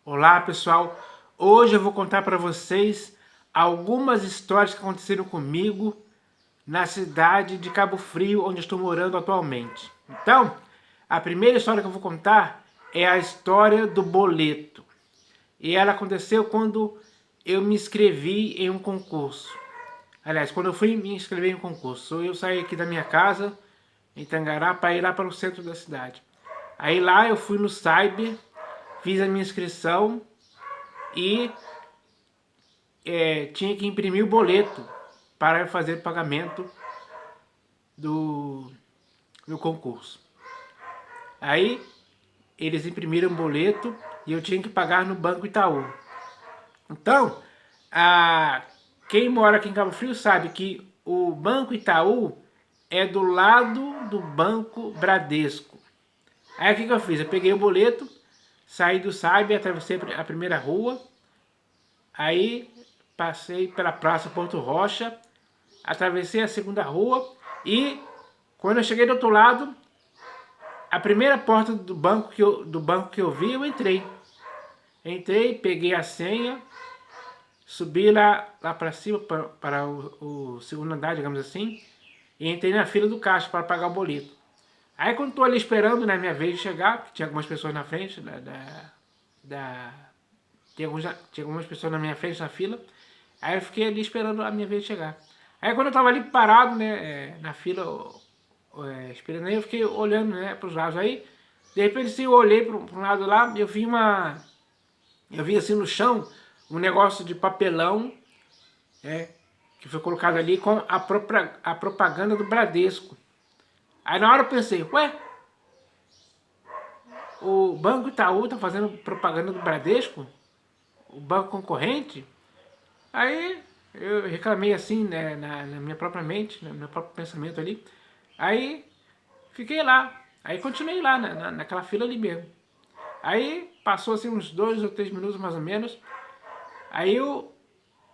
Olá pessoal, hoje eu vou contar para vocês algumas histórias que aconteceram comigo na cidade de Cabo Frio, onde estou morando atualmente. Então, a primeira história que eu vou contar é a história do boleto. E ela aconteceu quando eu me inscrevi em um concurso. Aliás, quando eu fui me inscrever em um concurso, eu saí aqui da minha casa, em Tangará, para ir lá para o centro da cidade. Aí lá eu fui no Cyber, fiz a minha inscrição e tinha que imprimir o boleto para fazer o pagamento do concurso. Aí eles imprimiram o boleto e eu tinha que pagar no Banco Itaú. Então, quem mora aqui em Cabo Frio sabe que o Banco Itaú é do lado do Banco Bradesco. Aí o que eu fiz? Eu peguei o boleto, saí do Cyber, atravessei a primeira rua, aí passei pela Praça Porto Rocha, atravessei a segunda rua e quando eu cheguei do outro lado, a primeira porta do banco que eu vi, eu entrei. Entrei, peguei a senha, subi lá para cima, para o segundo andar, digamos assim, e entrei na fila do caixa para pagar o boleto. Aí quando estou ali esperando, né, minha vez de chegar, porque tinha algumas pessoas na frente, tinha algumas pessoas na minha frente na fila, aí eu fiquei ali esperando a minha vez de chegar. Aí quando eu estava ali parado, né, na fila, esperando aí, eu fiquei olhando, né, para os lados. Aí, de repente, assim, eu olhei para um lado lá, eu vi assim no chão, um negócio de papelão, que foi colocado ali com a propaganda do Bradesco. Aí na hora eu pensei, ué, o Banco Itaú tá fazendo propaganda do Bradesco? O banco concorrente? Aí eu reclamei assim, né, na minha própria mente, no meu próprio pensamento ali. Aí fiquei lá. Aí continuei lá, naquela fila ali mesmo. Aí passou assim uns 2 ou 3 minutos mais ou menos. Aí eu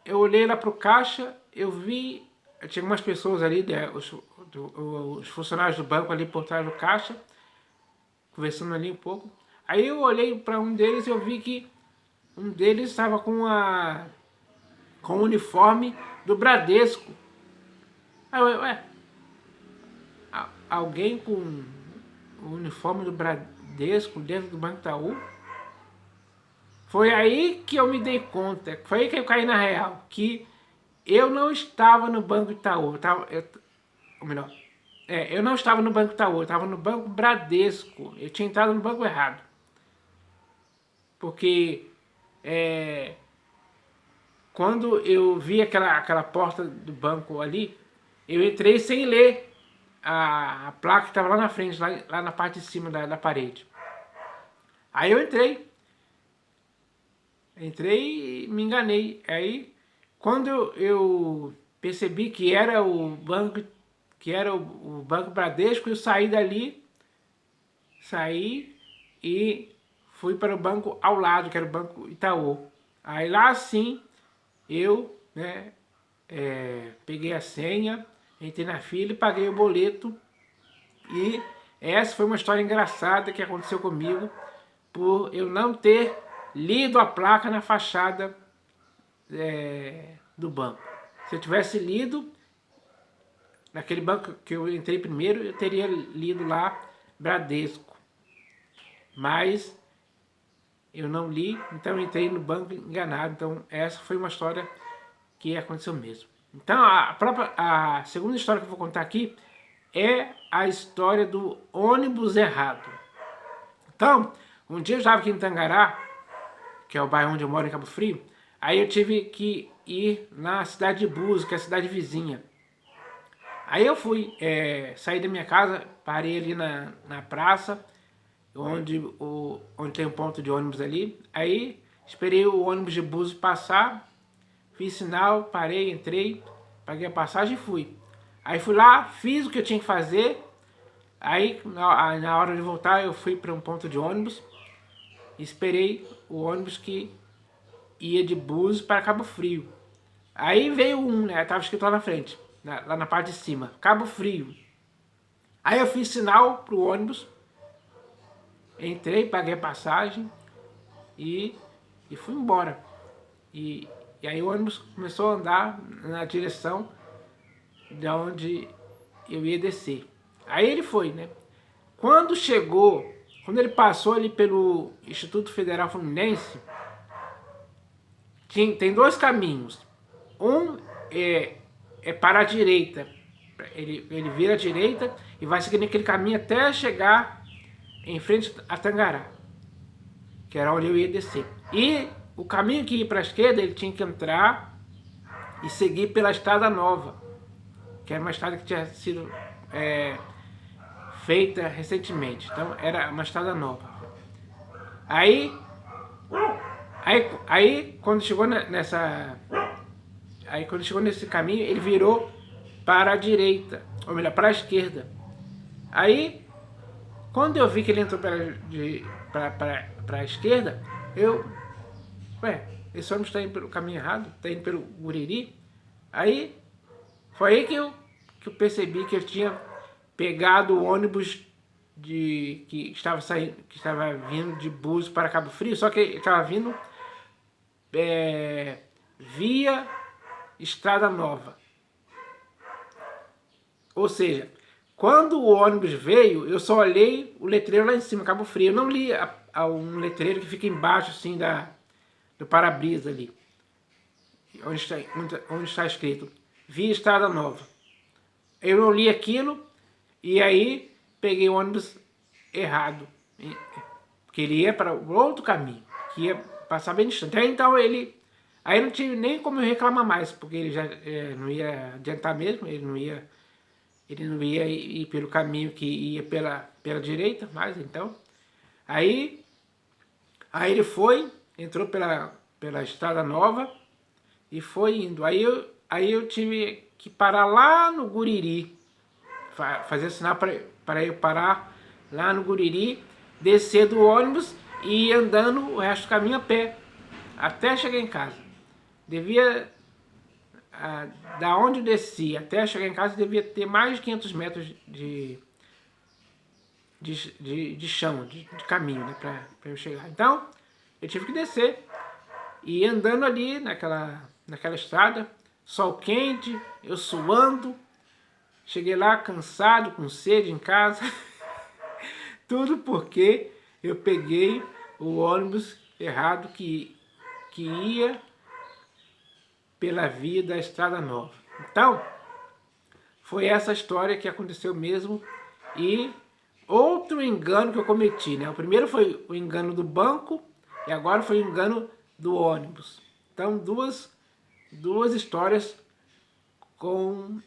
olhei lá pro caixa, eu vi, tinha algumas pessoas ali, né, os funcionários do banco ali por trás do caixa, conversando ali um pouco. Aí eu olhei para um deles e eu vi que um deles estava com o uniforme do Bradesco. Aí eu, ué, alguém com o uniforme do Bradesco dentro do Banco Itaú? Foi aí que eu me dei conta, foi aí que eu caí na real, que eu não estava no Banco Itaú, ou melhor, eu não estava no Banco Itaú, eu estava no Banco Bradesco, eu tinha entrado no banco errado. Porque quando eu vi aquela porta do banco ali, eu entrei sem ler a placa que estava lá na frente, lá na parte de cima da parede. Aí eu entrei e me enganei. Aí quando eu percebi que era o banco, o Banco Bradesco, eu saí dali, saí e fui para o banco ao lado, que era o Banco Itaú. Aí lá sim eu, né, peguei a senha, entrei na fila e paguei o boleto. E essa foi uma história engraçada que aconteceu comigo por eu não ter lido a placa na fachada do banco. Se eu tivesse lido, naquele banco que eu entrei primeiro, eu teria lido lá Bradesco. Mas eu não li, então eu entrei no banco enganado. Então essa foi uma história que aconteceu mesmo. Então a segunda história que eu vou contar aqui é a história do ônibus errado. Então, um dia eu estava aqui em Tangará, que é o bairro onde eu moro, em Cabo Frio. Aí eu tive que ir na cidade de Búzios, que é a cidade vizinha. Aí eu fui, saí da minha casa, parei ali na praça, onde tem um ponto de ônibus ali. Aí esperei o ônibus de Búzios passar, fiz sinal, parei, entrei, paguei a passagem e fui. Aí fui lá, fiz o que eu tinha que fazer. Aí na hora de voltar eu fui para um ponto de ônibus, esperei o ônibus que ia de Búzios para Cabo Frio. Aí veio um, né? Tava escrito lá na frente, lá na parte de cima, Cabo Frio. Aí eu fiz sinal pro ônibus, entrei, paguei a passagem e e fui embora. E aí o ônibus começou a andar na direção de onde eu ia descer. Aí ele foi, né? Quando ele passou ali pelo Instituto Federal Fluminense, tem dois caminhos. Um é para a direita. Ele vira à direita e vai seguindo aquele caminho até chegar em frente a Tangará, que era onde eu ia descer. E o caminho que ia para a esquerda, ele tinha que entrar e seguir pela Estrada Nova, que era uma estrada que tinha sido feita recentemente. Então era uma estrada nova. Aí quando chegou quando chegou nesse caminho, ele virou para a direita, ou melhor, para a esquerda. Aí, quando eu vi que ele entrou para a esquerda, esse ônibus está indo pelo caminho errado, está indo pelo Guriri. Aí, foi aí que eu percebi que eu tinha pegado o ônibus que estava vindo de Búzios para Cabo Frio, só que ele estava vindo via Estrada Nova. Ou seja, quando o ônibus veio, eu só olhei o letreiro lá em cima, Cabo Frio. Eu não li um letreiro que fica embaixo assim do para-brisa ali, onde está escrito via Estrada Nova. Eu não li aquilo e aí peguei o ônibus errado, porque ele ia para o outro caminho, que ia passar bem distante. Então aí não tive nem como eu reclamar mais, porque ele já não ia adiantar mesmo, ele não ia ir pelo caminho que ia pela direita, mas então aí ele entrou pela Estrada Nova e foi indo. Aí eu tive que parar lá no Guriri, fazer sinal para eu parar lá no Guriri, descer do ônibus e ir andando o resto do caminho a pé, até chegar em casa. Da onde eu desci até chegar em casa, devia ter mais de 500 metros de chão, de caminho, né, para eu chegar. Então, eu tive que descer e ir andando ali naquela estrada, sol quente, eu suando. Cheguei lá cansado, com sede em casa. Tudo porque eu peguei o ônibus errado que ia pela via da Estrada Nova. Então, foi essa história que aconteceu mesmo. E outro engano que eu cometi, né? O primeiro foi o engano do banco e agora foi o engano do ônibus. Então, duas histórias com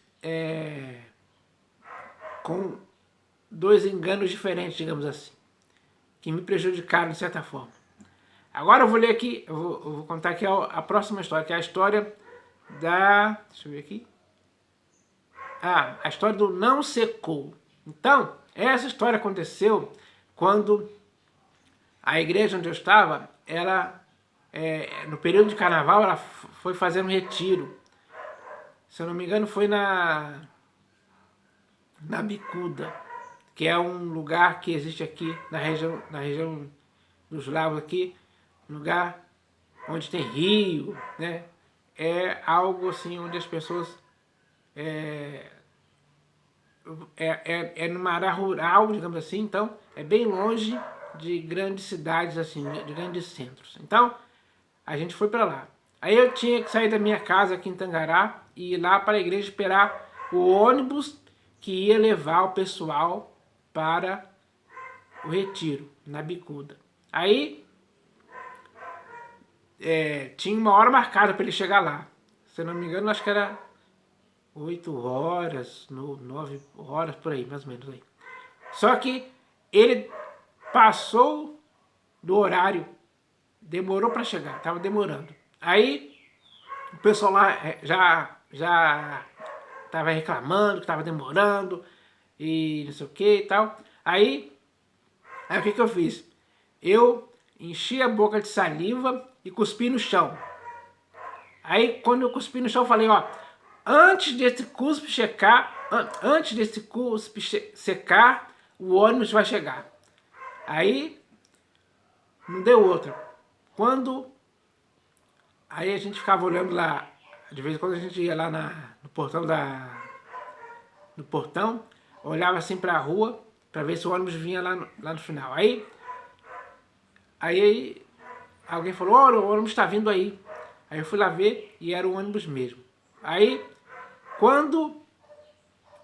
dois enganos diferentes, digamos assim, que me prejudicaram de certa forma. Agora eu vou ler aqui, eu vou contar aqui a próxima história, que é a história deixa eu ver aqui. A história do Não Secou. Então, essa história aconteceu quando a igreja onde eu estava, no período de carnaval, ela foi fazer um retiro. Se eu não me engano, foi na Bicuda, que é um lugar que existe aqui na região dos lagos aqui, um lugar onde tem rio, né? É algo assim onde as pessoas numa área rural, digamos assim, então é bem longe de grandes cidades assim, de grandes centros. Então a gente foi para lá. Aí eu tinha que sair da minha casa aqui em Tangará e ir lá para a igreja esperar o ônibus que ia levar o pessoal para o retiro, na Bicuda. Aí tinha uma hora marcada para ele chegar lá. Se eu não me engano, acho que era 8 horas, 9 horas, por aí, mais ou menos. Aí. Só que ele passou do horário, demorou para chegar, estava demorando. Aí o pessoal lá já estava reclamando que estava demorando e não sei o que e tal. Aí o que eu fiz? Eu enchi a boca de saliva e cuspi no chão. Aí quando eu cuspi no chão, eu falei, antes desse cuspe secar, o ônibus vai chegar. Aí não deu outra. Quando Aí a gente ficava olhando lá, de vez em quando a gente ia lá no portão no portão, olhava assim para a rua, para ver se o ônibus vinha lá no final. Aí alguém falou, olha, o ônibus está vindo aí. Aí eu fui lá ver e era o ônibus mesmo. Aí, quando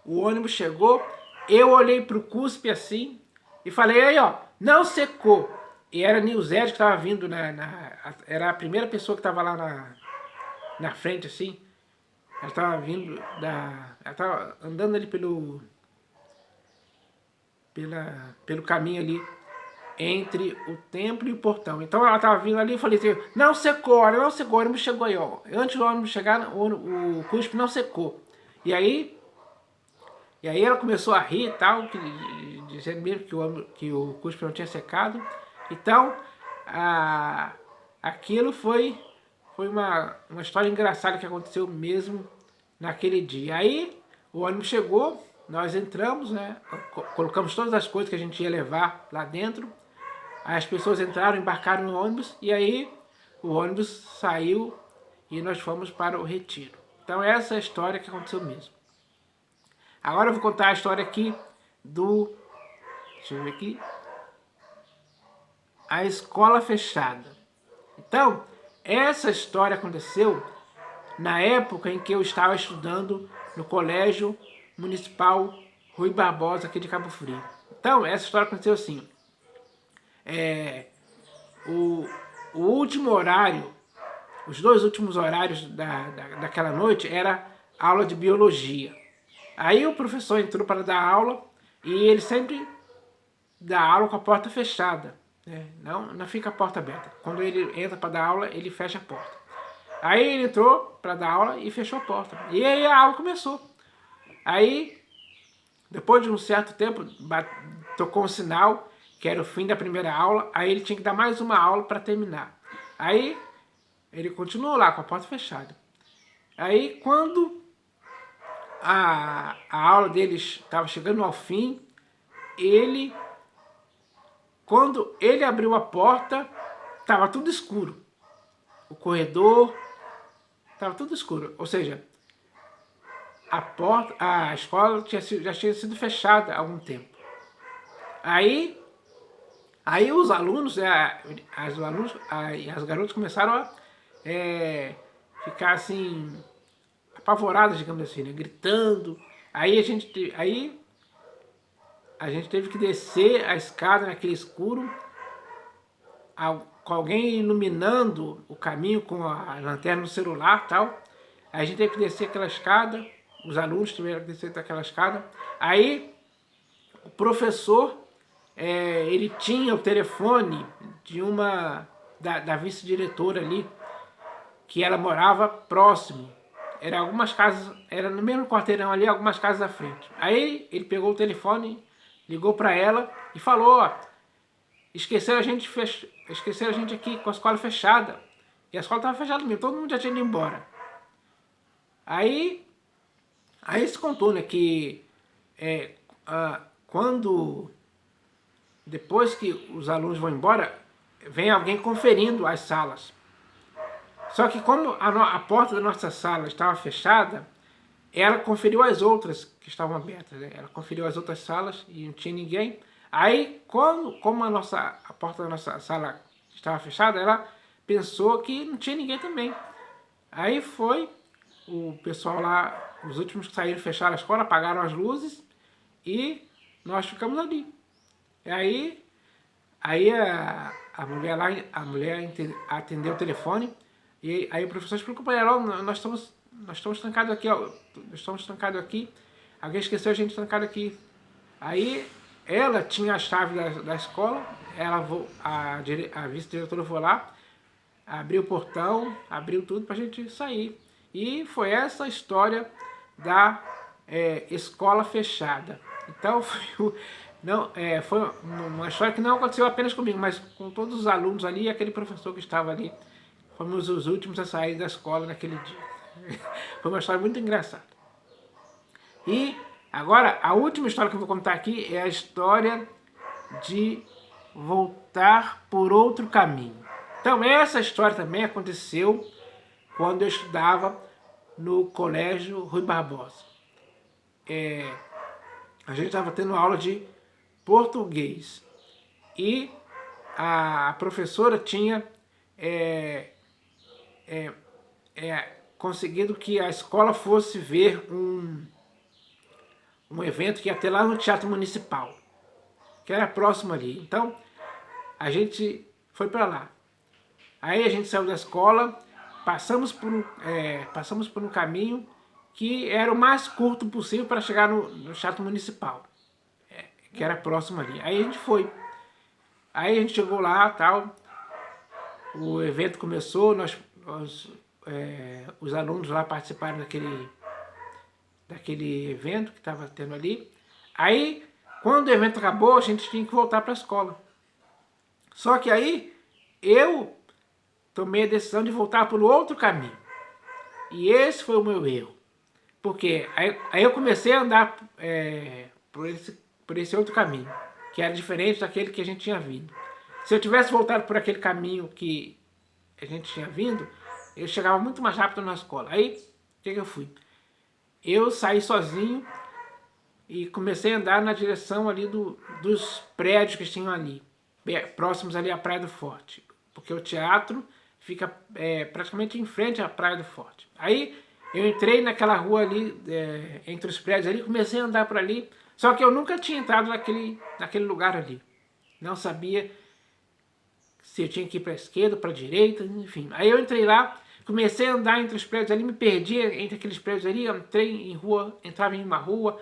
o ônibus chegou, eu olhei pro cuspe assim e falei, aí ó, não secou. E era a Nilzete que estava vindo, era a primeira pessoa que estava lá na frente assim. Ela estava vindo ela estava andando ali pelo caminho ali entre o templo e o portão. Então ela estava vindo ali e falei assim, não secou, olha, não secou, o ônibus chegou aí, ó. Antes do ônibus chegar, o cuspe não secou. E aí ela começou a rir e tal, dizendo mesmo que o cuspe não tinha secado. Então, aquilo foi uma história engraçada que aconteceu mesmo naquele dia. Aí o ônibus chegou, nós entramos, né? Colocamos todas as coisas que a gente ia levar lá dentro. Aí as pessoas entraram, embarcaram no ônibus e aí o ônibus saiu e nós fomos para o retiro. Então essa é a história que aconteceu mesmo. Agora eu vou contar a história aqui deixa eu ver aqui. A escola fechada. Então, essa história aconteceu na época em que eu estava estudando no Colégio Municipal Rui Barbosa, aqui de Cabo Frio. Então, essa história aconteceu assim. O último horário, os dois últimos horários daquela noite era aula de biologia. Aí o professor entrou para dar aula e ele sempre dá aula com a porta fechada. Né? Não fica a porta aberta. Quando ele entra para dar aula, ele fecha a porta. Aí ele entrou para dar aula e fechou a porta. E aí a aula começou. Aí, depois de um certo tempo, tocou um sinal que era o fim da primeira aula. Aí ele tinha que dar mais uma aula para terminar. Aí ele continuou lá com a porta fechada. Aí quando a aula deles estava chegando ao fim, quando ele abriu a porta, estava tudo escuro. O corredor estava tudo escuro. Ou seja, a escola já tinha sido fechada há algum tempo. Aí os alunos, as garotas começaram a ficar assim, apavoradas, digamos assim, né? Gritando. Aí a gente teve que descer a escada naquele escuro, com alguém iluminando o caminho com a lanterna do celular e tal. Aí a gente teve que descer aquela escada, os alunos tiveram que descer aquela escada. Aí o professor, ele tinha o telefone da vice-diretora ali, que ela morava próximo. Era algumas casas, era no mesmo quarteirão ali, algumas casas à frente. Aí ele pegou o telefone, ligou para ela e falou, ó, esqueceram a gente aqui com a escola fechada. E a escola estava fechada mesmo, todo mundo já tinha ido embora. Aí se contou, né, que depois que os alunos vão embora, vem alguém conferindo as salas. Só que como a porta da nossa sala estava fechada, ela conferiu as outras que estavam abertas. Né? Ela conferiu as outras salas e não tinha ninguém. Aí, como a porta da nossa sala estava fechada, ela pensou que não tinha ninguém também. Aí foi o pessoal lá, os últimos que saíram, fecharam a escola, apagaram as luzes e nós ficamos ali. E aí a mulher atendeu o telefone e aí o professor explicou para ela, nós estamos trancados aqui, ó, nós estamos trancados aqui, alguém esqueceu a gente trancado aqui. Aí ela tinha a chave da escola, a vice-diretora foi lá, abriu o portão, abriu tudo pra gente sair. E foi essa a história da escola fechada. Então foi uma história que não aconteceu apenas comigo, mas com todos os alunos ali e aquele professor que estava ali. Fomos os últimos a sair da escola naquele dia. Foi uma história muito engraçada. E agora, a última história que eu vou contar aqui é a história de voltar por outro caminho. Então, essa história também aconteceu quando eu estudava no Colégio Rui Barbosa. A gente estava tendo aula de português e a professora tinha conseguido que a escola fosse ver um evento que ia ter lá no Teatro Municipal, que era próximo ali. Então, a gente foi para lá. Aí a gente saiu da escola, passamos por um caminho que era o mais curto possível para chegar no Teatro Municipal, que era próximo ali. Aí a gente foi. Aí a gente chegou lá, tal, o evento começou, os alunos lá participaram daquele evento que estava tendo ali. Aí, quando o evento acabou, a gente tinha que voltar para a escola. Só que aí, eu tomei a decisão de voltar por outro caminho. E esse foi o meu erro. Porque aí eu comecei a andar por esse outro caminho, que era diferente daquele que a gente tinha vindo. Se eu tivesse voltado por aquele caminho que a gente tinha vindo, eu chegava muito mais rápido na escola. Aí, o que eu fui? Eu saí sozinho e comecei a andar na direção ali dos prédios que tinham ali, próximos ali à Praia do Forte, porque o teatro fica praticamente em frente à Praia do Forte. Aí eu entrei naquela rua ali, entre os prédios ali, comecei a andar por ali, só que eu nunca tinha entrado naquele lugar ali. Não sabia se eu tinha que ir para a esquerda, para a direita, enfim. Aí eu entrei lá, comecei a andar entre os prédios ali, me perdi entre aqueles prédios ali, entrei em rua, entrava em uma rua,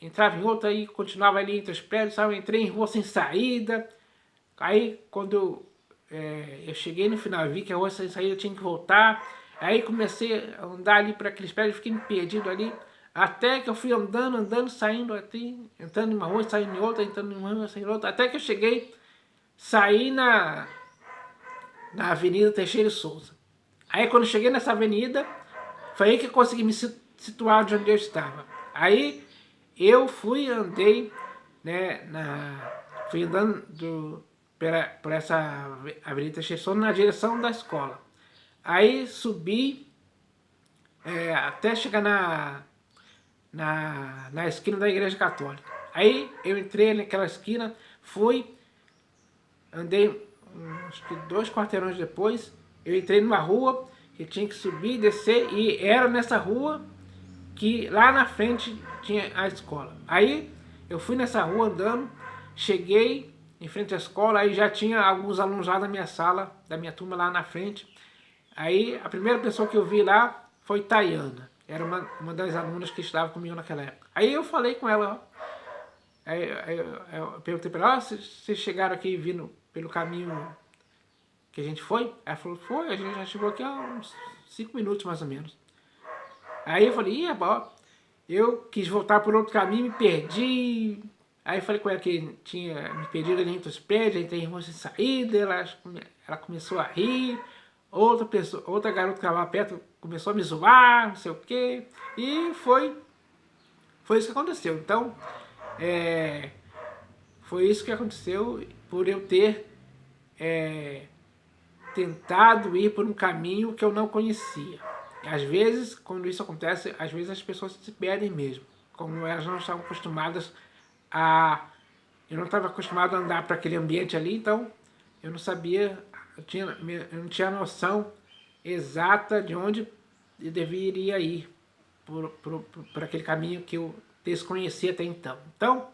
entrava em outra e continuava ali entre os prédios, sabe? Entrei em rua sem saída. Aí quando eu cheguei no final, vi que a rua sem saída tinha que voltar. Aí comecei a andar ali para aqueles prédios, fiquei perdido ali, até que eu fui andando, saindo aqui, entrando em uma rua, saindo em outra, entrando em uma rua, saindo em outra, até que eu cheguei, saí na Avenida Teixeira e Souza. Aí quando eu cheguei nessa avenida, foi aí que eu consegui me situar de onde eu estava. Aí eu andei, né, fui andando por essa Avenida Teixeira e Souza na direção da escola. Aí subi até chegar na esquina da Igreja Católica. Aí eu entrei naquela esquina, andei acho que 2 quarteirões depois, eu entrei numa rua que tinha que subir e descer, e era nessa rua que lá na frente tinha a escola. Aí eu fui nessa rua andando, cheguei em frente à escola, aí já tinha alguns alunos lá da minha sala, da minha turma lá na frente. Aí a primeira pessoa que eu vi lá foi Tayana, era uma das alunas que estava comigo naquela época. Aí eu falei com ela, eu perguntei para ela, vocês chegaram aqui vindo pelo caminho que a gente foi? Ela falou, foi, a gente já chegou aqui há uns 5 minutos mais ou menos. Aí eu falei, eu quis voltar por outro caminho, me perdi. Aí eu falei com ela que tinha me perdido ali entre os prédios, entrei em rua sem saída, ela começou a rir. Outra garota que estava perto começou a me zoar, não sei o quê. E foi isso que aconteceu. Então, foi isso que aconteceu por eu ter tentado ir por um caminho que eu não conhecia. Às vezes, quando isso acontece, às vezes as pessoas se perdem mesmo. Como elas não estavam acostumadas eu não estava acostumado a andar para aquele ambiente ali, então eu não sabia, eu não tinha noção exata de onde eu deveria ir por aquele caminho que eu desconhecia até então. Então,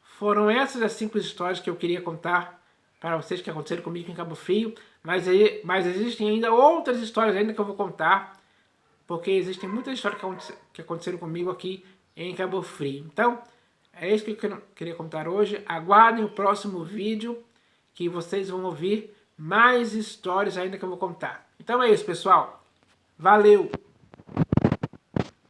foram essas as 5 histórias que eu queria contar para vocês que aconteceram comigo em Cabo Frio, mas existem ainda outras histórias ainda que eu vou contar, porque existem muitas histórias que aconteceram comigo aqui em Cabo Frio. Então, é isso que eu queria contar hoje. Aguardem o próximo vídeo, que vocês vão ouvir mais histórias ainda que eu vou contar. Então é isso, pessoal. Valeu!